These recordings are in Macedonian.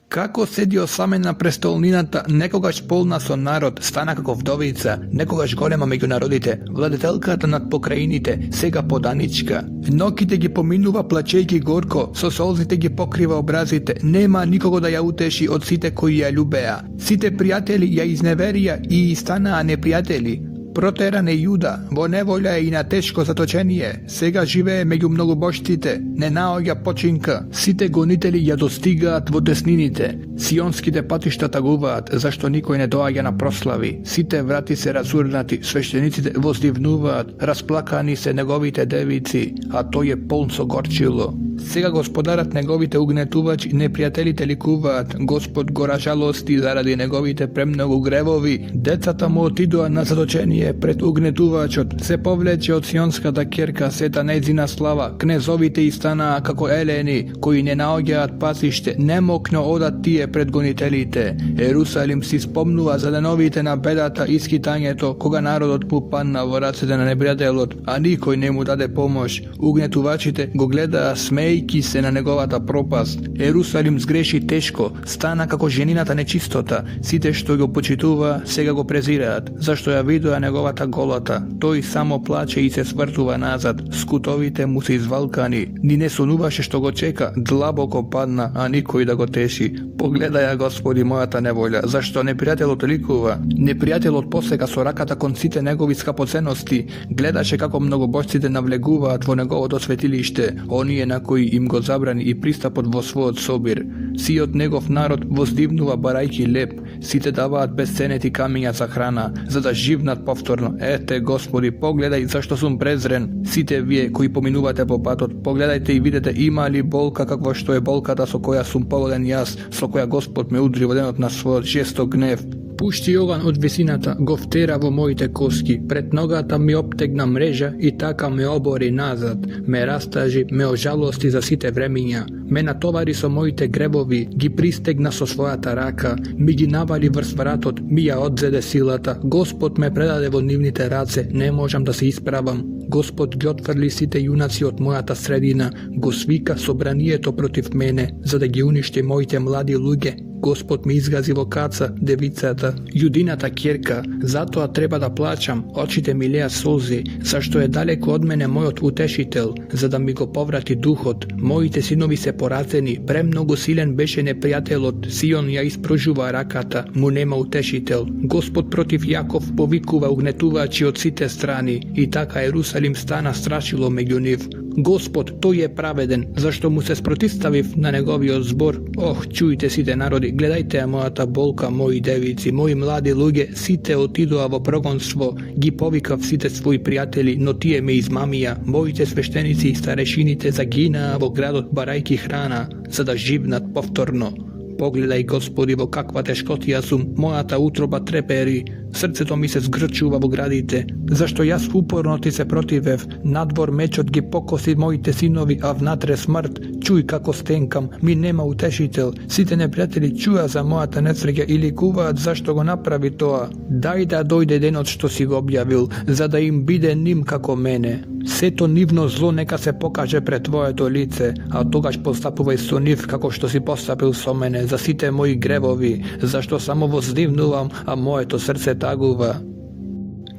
Како седи осамен на престолнината, некогаш полна со народ, стана како вдовица, некогаш голема меѓу народите, владетелката над покраините, сега поданичка. Ноките ги поминува плачејќи горко, со солзите ги покрива образите, нема никого да ја утеши од сите кои ја љубеа. Сите пријатели ја изневерија и станаа непријатели. Протеран е Јуда, во неволја и на тешко заточение, сега живее меѓу многобожците, не наоѓа починка, сите гонители ја достигаат во теснините, сионските патишта тагуваат, зашто никој не доаѓа на прослави, сите врати се разурнати, свештениците воздивнуваат, расплакани се неговите девици, а тој е полн со горчило. Сега господарат неговите угнетувачи, непријателите ликуваат, Господ го ражалости заради неговите премногу гревови, децата му отидоа на заточение пред угнетувачот, се повлече од сионската керка сета нејзина слава, кнезовите и станаа како елени, кои не наоѓаат пасиште, немокно одат тие пред гонителите. Ерусалим си спомнува за деновите на бедата и скитањето, кога народот му падна во рацете на непријателот, а никој не му даде помош. Угнетувачите го гледаа смејки се на неговата пропаст. Ерусалим сгреши тешко, стана како женината нечистота. Сите што го почитува, сега го презираат, зашто ја видоа неговата голата. Тој само плаче и се свртува назад. Скутовите му се извалкани. Ни не сонуваше што го чека, длабоко падна, а никој да го теши. Погледај ја, Господи, мојата неволја, зашто непријателот ликува. Непријателот посека со раката кон сите негови скапоценности. Гледаше како многобожците навлегуваат во неговото светилиште, оние на кои им го забрани и пристапот во својот собир. Сиот негов народ воздивнува барајки леп, сите даваат безценети камиња за храна, за да живнат повторно. Ете, Господи, погледај зашто сум презрен. Сите вие кои поминувате по патот, погледајте и видете има ли болка какво што е болката со која сум погоден јас, со која Господ ме удри во денот на својот жесток гнев. Пушти оган од висината, го втера во моите коски, пред ногата ми обтегна мрежа и така ме обори назад, ме растажи, ме ожалости за сите времиња, ме натовари со моите гребови, ги пристегна со својата рака, ми ги навали врз вратот, ми ја одзеде силата, Господ ме предаде во нивните раце, не можам да се исправам. Господ ги отфрли сите јунаци од мојата средина, го свика собранието против мене, за да ги уништи моите млади луѓе. Господ ми изгази во каца, девицата, јудината ќерка, затоа треба да плачам, очите ми леа солзи, зашто е далеко од мене мојот утешител, за да ми го поврати духот. Моите синови се поразени, премногу силен беше непријателот, Сион ја испружува раката, му нема утешител. Господ против Јаков повикува угнетувачи од сите страни, и така Ерусалим стана страшило меѓу нив. Господ, тој е праведен, зашто му се спротивставив на неговиот збор. Ох, чујте сите народи, гледајте ја мојата болка, мои девици, мои млади луѓе, сите отидоа во прогонство, ги повикав сите своји пријатели, но тие ме измамија, моите свештеници и старешините загинаа во градот барајки храна, за да живнат повторно. Погледај, Господи, во каква тешкотија сум, мојата утроба трепери, срцето ми се згрчува во градите, зашто јас упорно ти се противев, надвор мечот ги покоси моите синови, а внатре смрт, чуј како стенкам, ми нема утешител, сите непријатели чуја за мојата несреќа и ликуваат зашто го направи тоа. Дај да дојде денот што си го објавил, за да им биде ним како мене. Сето нивно зло нека се покаже пред твоето лице, а тогаш постапувај со нив како што си постапил со мене за сите мои гревови, зашто само воздивнувам, а моето срце тагува.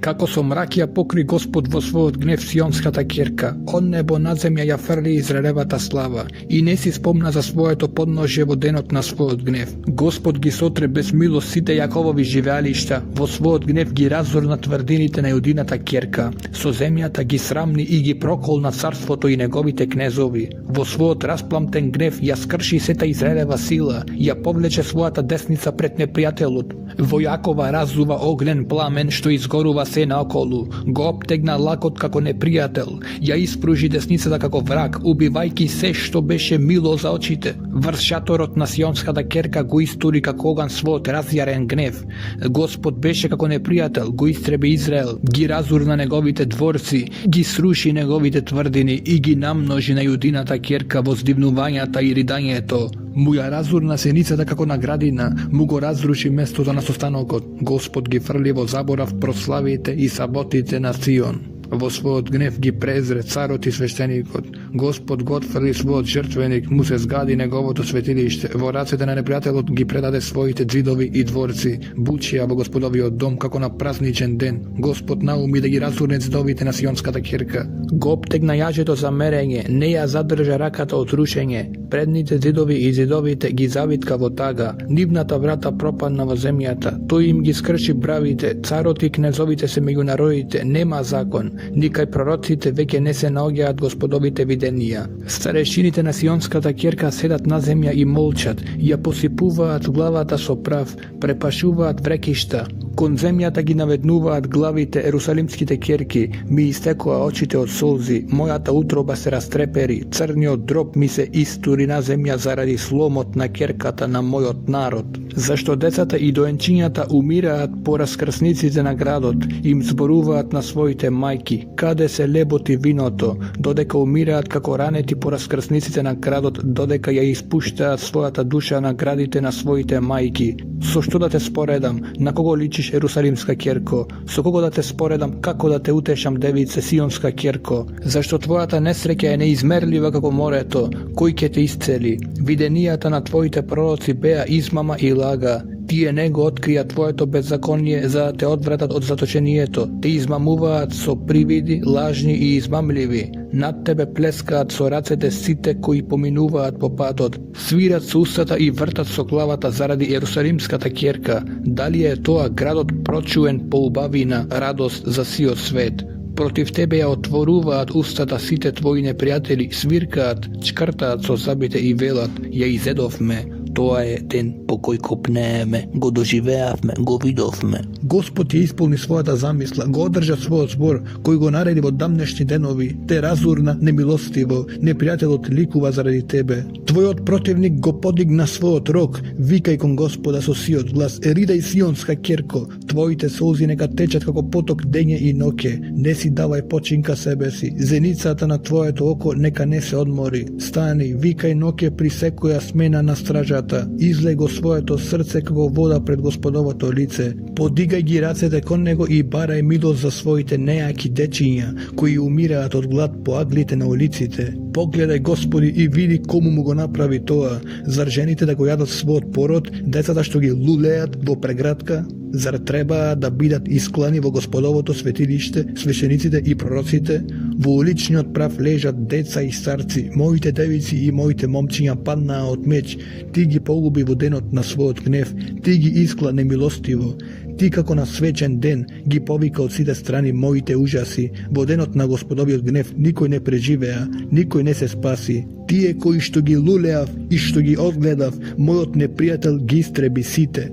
Како со мрак ја покри Господ во својот гнев сионската ќерка, од небо на земја ја фрли Израелевата слава и не си спомна за своето подножје во денот на својот гнев. Господ ги сотре без милост сите Јаковови живеалишта, во својот гнев ги разорна тврдините на јудината ќерка, со земјата ги срамни и ги проколна царството и неговите кнезови. Во својот распламтен гнев ја скрши сета Израелева сила, ја повлече својата десница пред непријателот. Во Јакова разува огнен пламен што изгорува се наоколу, го обтегна лакот како непријател, ја испружи десницата како враг, убивајки се што беше мило за очите. Врз шаторот на сионската ќерка го истури како оган својот разјарен гнев. Господ беше како непријател, го истреби Израел, ги разурна неговите дворци, ги сруши неговите тврдини и ги намножи на јудината ќерка воздивнувањата и ридањето. Му ја разурна сеницата како на градина, му го разруши местото на состанокот. Господ ги фрли во заборав прославите и саботите на Сион. Во својот гнев ги презре царот и свештеникот. Господ го отфрли својот жртвеник, му се згади неговото светилиште. Во рацете на непријателот ги предаде своите ѕидови и дворци. Бучија во Господовиот дом како на празничен ден. Господ науми да ги разурне ѕидовите на Сионската ќерка. Го обтегна јажето за мерење, не ја задржа раката од рушење. Предните ѕидови и ѕидовите ги завитка во тага. Нивната врата пропадна во земјата. Тој им ги скрши бравите. Царот и кнезовите се меѓу народите. Нема закон. Никај пророците веќе не се наоѓаат Господовите виденија. Старешините на Сионската ќерка седат на земја и молчат. Ја посипуваат главата со прав. Препашуваат врекишта. Кон земјата ги наведнуваат главите ерусалимските ќерки. Ми истекоа очите од солзи. Мојата утроба се растрепери. Црниот дроб ми се истури на земја заради сломот на ќерката на мојот народ. Зашто децата и доенчињата умираат по раскрсниците на градот, им зборуваат на своите мајки, каде се лебот и виното, додека умираат како ранети по раскрсниците на градот, додека ја испуштаат својата душа на градите на своите мајки. Со што да те споредам, на кого личиш Ерусалимска ќерко? Со кого да те споредам, како да те утешам, девице Сионска ќерко? Зашто твојата несреќа е неизмерлива како морето, кој ќе те исцели? Виденијата на твоите пророци беа измама и лага. Тие не го открија твоето беззаконие за да те одвратат од заточението. Те измамуваат со привиди, лажни и измамливи. Над тебе плескаат со рацете сите кои поминуваат по патот. Свират со устата и вртат со главата заради Ерусалимската ќерка. Дали е тоа градот прочуен по убавина, радост за сиот свет? Против тебе ја отворуваат устата сите твои непријатели, свиркаат, чкртаат со зъбите и велат: ја изедовме. Тоа е ден по кој копнееме, го доживеавме, го видовме. Господ ја исполни својата замисла, го одржа својот збор, кој го нареди во дамнешни денови. Те разурна немилостиво, непријателот ликува заради тебе. Твојот противник го подигна својот рог, викај кон Господа со сиот глас: еридај Сионска ќерко, твоите солзи нека течат како поток дење и ноќе, не си давај починка себе си, зеницата на твоето око нека не се одмори. Стани, викај ноќе при секоја смена на стража, излеј го своето срце како вода пред Господовото лице. Подигај ги рацете кон него и барај милост за своите неаки дечиња, кои умираат од глад по аглите на улиците. Погледај, Господи, и види кому му го направи тоа. Зар жените да го јадат својот пород, децата што ги лулеат во преградка? Зар требаа да бидат исклани во Господовото светилиште, свешениците и пророците? Во уличниот прав лежат деца и старци, моите девици и моите момчиња паднаа од меч. Ти ги погуби во денот на својот гнев, ти ги искла немилостиво. Ти како на свечен ден ги повика од сите страни моите ужаси. Во денот на Господовиот гнев никој не преживеа, никој не се спаси. Тие кои што ги лулеав и што ги одгледав, мојот непријател ги истреби сите.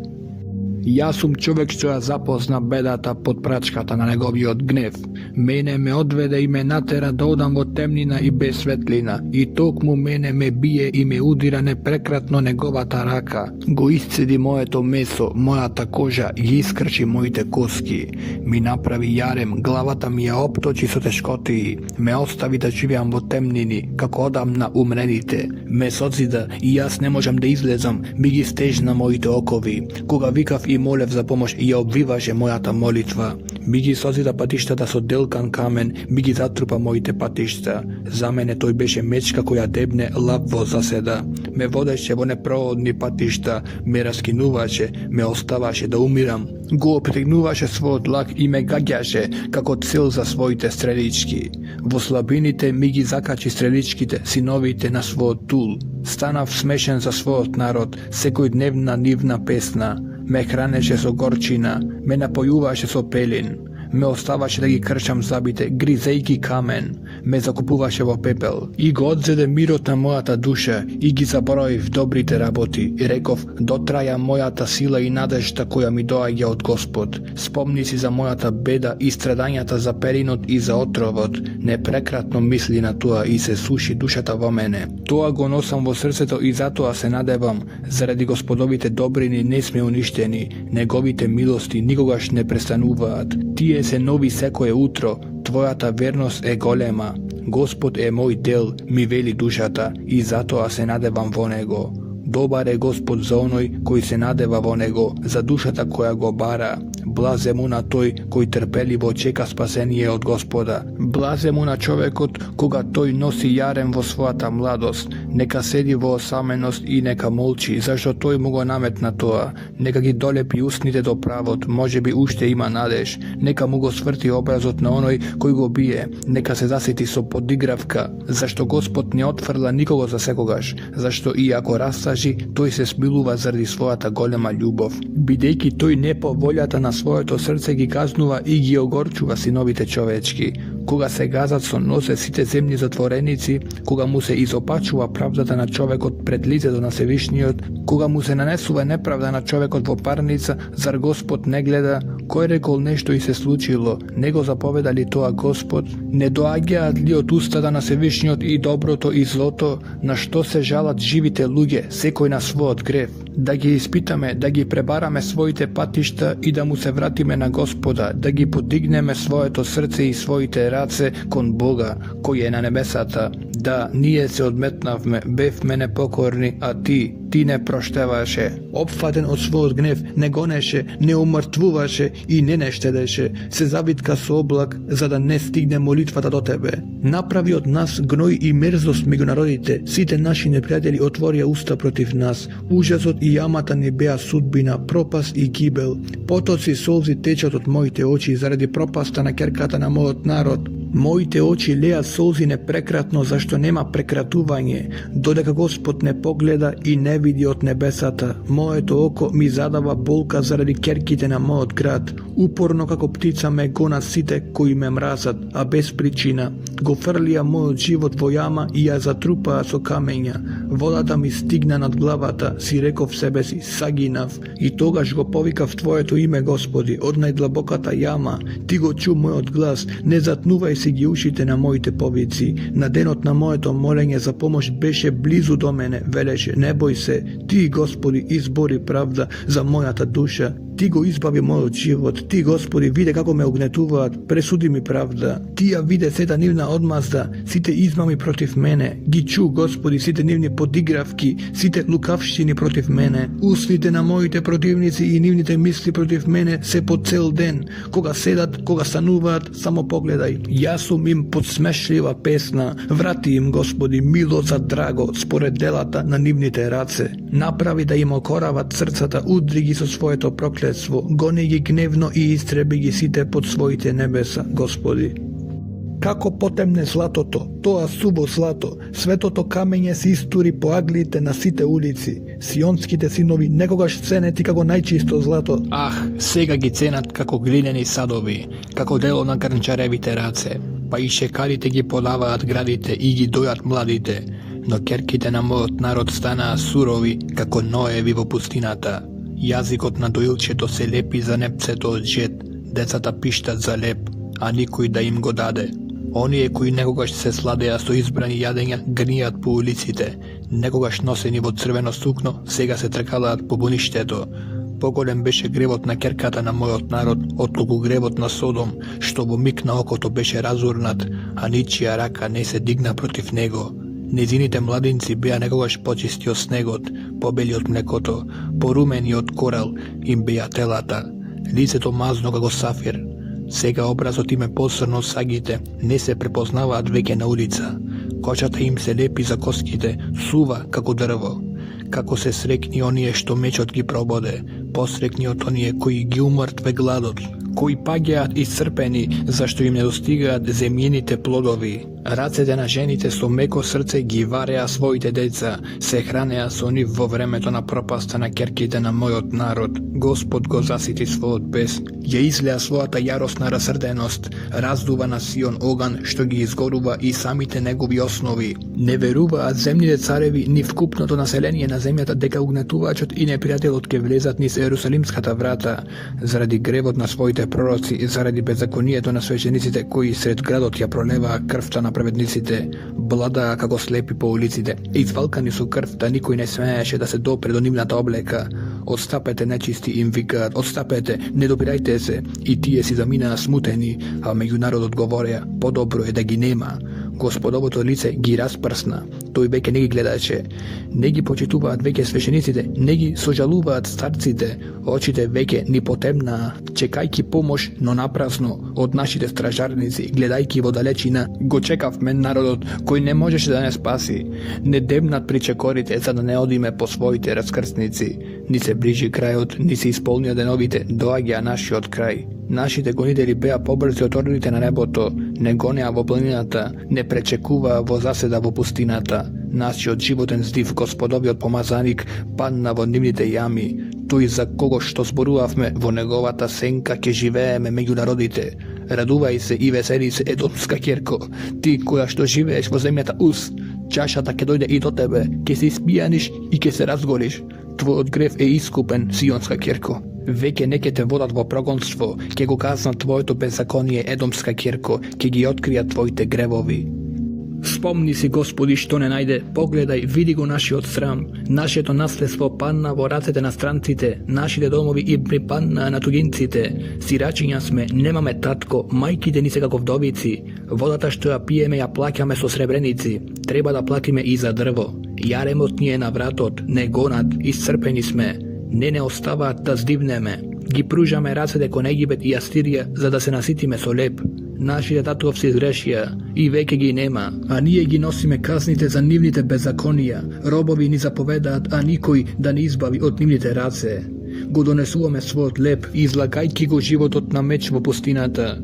Јас сум човек што ја запозна бедата под прачката на неговиот гнев. Мене ме одведе и ме натера да одам во темнина и без светлина. И токму мене ме бие и ме удира непрекратно неговата рака. Го исцеди моето месо, мојата кожа и искрчи моите коски. Ми направи јарем, главата ми ја опточи со тешкотии. Ме остави да живеам во темнини, како одам на умрените. Ме созида и јас не можам да излезам, ми ги стежна моите окови. Кога викав и молев за помош, и ја обвиваше мојата молитва. Би ги созида патиштата со делкан камен, би ги затрупа моите патишта. За мене тој беше мечка која дебне лав во заседа. Ме водеше во непроодни патишта, ме раскинуваше, ме оставаше да умирам. Го опрегнуваше својот лак и ме гаѓаше како цел за своите стрелички. Во слабините ми ги закачи стреличките, синовите на својот тул. Станав смешен за својот народ, секој дневна нивна песна. Ме хранеше со горчина, ме напојуваше со пелин. Ме оставаше да ги кршам зъбите, гризејки камен. Ме закупуваше во пепел. И го одзеде мирот на мојата душа и ги заборавив добрите работи. И реков, дотраја мојата сила и надежда која ми доаѓа од Господ. Спомни си за мојата беда и страдањата за перинот и за отровот. Непрекратно мисли на тоа и се суши душата во мене. Тоа го носам во срцето и затоа се надевам. Заради Господовите добрини не сме уништени. Неговите милости никогаш не престануваат. Тие се нови секое утро, твојата верност е голема. Господ е мој дел, ми вели душата, и затоа се надевам во него. Добар е Господ за оној кој се надева во него, за душата која го бара. Blaze mu na тој кој трпеливо чека спасение од Господа. Blaze mu на човекот кога тој носи јарем во својата младост. Нека седи во осаменост и нека молчи, зашто тој му го наметна тоа. Нека ги долепи устните до правот, можеби уште има надеж. Нека му го сврти образот на оној кој го бие. Нека се засети со подигравка, зашто Господ не отфрла никого за секогаш, зашто и ако растажи, тој се смилува заради својата голема љубов. Бидејќи тој не по волјата на своето срце ги казнува и ги огорчува синовите човечки. Кога се газат со нозе сите земни затвореници, кога му се изопачува правдата на човекот пред лицето на Севишниот, кога му се нанесува неправда на човекот во парница, зар Господ не гледа? Кој рекол нешто и се случило? Не го заповеда ли тоа Господ? Не доаѓаат ли од устата на Севишниот и доброто и злото? На што се жалат живите луѓе, секој на својот грев? Да ги испитаме, да ги пребараме своите патишта и да му се вратиме на Господа, да ги подигнеме своето срце и своите раце кон Бога, кој е на небесата. Да, ние се одметнавме, бевме непокорни, а ти не проштеваше. Опфатен од својот гнев, не гонеше, не умртвуваше и не штедеше, се завитка со облак, за да не стигне молитвата до тебе. Направи од нас гној и мерзост меѓу народите, сите наши непријатели отворија уста против нас. Ужасот и јамата ни беа судбина, пропаст и гибел. Потоци солзи течат од моите очи заради пропаста на ќерката на мојот народ. Моите очи леат солзи непрекратно, зашто нема прекратување, додека Господ не погледа и не види од небесата. Моето око ми задава болка заради ќерките на мојот град. Упорно како птица ме гонат сите кои ме мразат, а без причина. Го фрлија мојот живот во јама и ја затрупаа со камења. Водата ми стигна над главата, си реков себе си, сагинав. И тогаш го повикав Твоето име, Господи, од најдлабоката јама. Ти го чу мојот глас, не затнувај си ги ушите на моите повици. На денот на моето молење за помош беше близу до мене, велеше, не бој се, Ти, Господи, избори правда за мојата душа. Ти го избави мојот живот, Ти, Господи, виде како ме огнетуваат, пресуди ми правда. Ти ја виде сета нивна одмазда, сите измами против мене. Ги чу, Господи, сите нивни подигравки, сите лукавштини против мене. Устните на моите противници и нивните мисли против мене се по цел ден. Кога седат, кога стануваат, само погледај. Јас сум им подсмешлива песна. Врати им, Господи, мило за драго, според делата на нивните раце. Направи да им окорават срцата, удри ги со своето проклетство, гони ги гневно и истреби ги сите под своите небеса, Господи. Како потемне златото, тоа суво злато, светото камење се истури по аглите на сите улици. Сионските синови некогаш ценети како најчисто злато. Сега ги ценат како глинени садови, како дело на грнчаревите раце. Па и шекарите ги подаваат градите и ги дојат младите, но ќерките на мојот народ станаа сурови како ноеви во пустината. Јазикот на доилчето се лепи за непцето од жет, децата пиштат за леп, а никој да им го даде. Оние кои некогаш се сладеа со избрани јадења гнијат по улиците, некогаш носени во црвено сукно, сега се тркалаат по буништето. Поголем беше гревот на ќерката на мојот народ, отколку гревот на Содом, што во миг на окото беше разурнат, а ничија рака не се дигна против него. Незините младинци беа некогаш почисти од снегот, побели од млекото, порумени од корал им беа телата, лицето мазно како сафир. Сега образот им е посрно сагите, не се препознаваат веќе на улица. Кочата им се лепи за коските, сува како дрво. Како се срекни оние што мечот ги прободе, посрекни од оние кои ги умртве гладот, кои паѓаат исцрпени, зашто им не достигаат земјените плодови. Рацете на жените со меко срце ги вареа своите деца, се хранеа со нив во времето на пропаста на ќерките на мојот народ. Господ го засити својот бес, ја излеа својата јаросна расрденост, раздува на Сион оган што ги изгорува и самите негови основи. Не веруваат земните цареви ни вкупното население на земјата дека угнетувачот и непријателот ќе влезат низ Ерусалимската врата, заради гревот на своите пророци, заради беззаконието на свеќениците кои сред градот ја пролеваа крвта на праведниците, бладаа како слепи по улиците, извалкани со крв да никој не смееше да се допре до нивната облека. Отстапете, нечисти, им викаат, отстапете, не допирајте се, и тие си заминаа смутени, а меѓу народот говореа, подобро е да ги нема. Господовото лице ги распрсна. Тој веќе не ги гледаше. Не ги почитуваат веќе свешениците, не ги сожалуваат старците. Очите веќе ни потемнаа, чекајки помош, но напразно од нашите стражарници, гледајки во далечина. Го чекавме народот кој не можеше да не спаси. Не демнат при чекорите за да не одиме по своите раскрсници. Ни се ближи крајот, ни се исполнија деновите, доаѓа нашиот крај. Нашите гонители беа побрзи од орлите на небото, не гонеа во планината, не пречекуваа во заседа во пустината. Нашиот животен здив, Господовиот помазаник, падна во нивните јами. Тој за кого што зборувавме, во неговата сенка ќе живееме меѓу народите. Радувај се и весели се, едомска ќерко, ти која што живееш во земјата Уз. Чашата ќе дојде и до тебе, ќе се испијаниш и ќе се разгориш. Твојот грев е искупен, сионска ќерко. Веќе не ќе те водат во прогонство, ќе го казнат твоето беззаконие, едомска ќерко, ќе ги откријат твоите гревови. Спомни си, Господи, што не најде, погледај, види го нашиот срам. Нашето наследство падна во рацете на странците, нашите домови и припаднаа на тугинците. Сирачиња сме, немаме татко, мајките ни се како вдовици. Водата што ја пиеме ја плаќаме со сребреници. Треба да платиме и за дрво. Јаремот ни е на вратот, не гонат, исцрпени сме. Не оставаат да здивнеме. Ги пружаме рацете кон Египет и Астирија за да се наситиме со леб. Нашите татковци изгрешија и веќе ги нема, а ние ги носиме казните за нивните беззаконија. Робови ни заповедаат, а никој да не избави од нивните раце. Го донесуваме својот леб, излагајќи го животот на меч во пустината.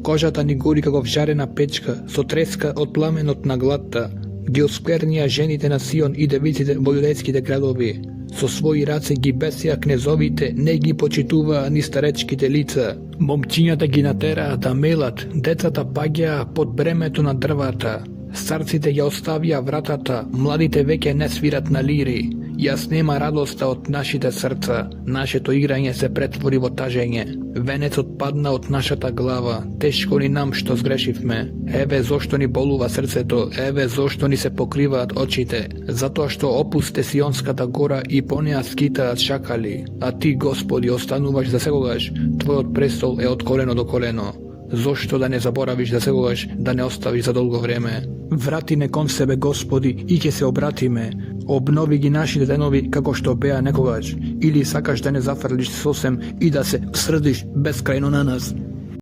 Кожата ни гори како вжарена печка, со треска од пламенот на гладта. Ги осквернија жените на Сион и девиците во јудејските градови. Со своји раце ги бесија кнезовите, не ги почитуваа ни старечките лица. Момчињата ги натераа да мелат, децата паѓаа под бремето на дрвата. Старците ја оставија вратата, младите веќе не свират на лири. Јас нема радоста од нашите срца, нашето играње се претвори во тажење. Венецот падна од нашата глава, тешко ни нам што сгрешивме. Еве зошто ни болува срцето, еве зошто ни се покриваат очите, затоа што опусте Сионската гора и по неа скитаат шакали. А ти, Господи, остануваш за секогаш, твојот престол е од колено до колено. Зошто да не заборавиш за секогаш, да не оставиш за долго време? Врати не кон себе, Господи, и ќе се обратиме. Обнови ги нашите денови како што беа некогаш, или сакаш да не зафрлиш сосем и да се срдиш безкрајно на нас.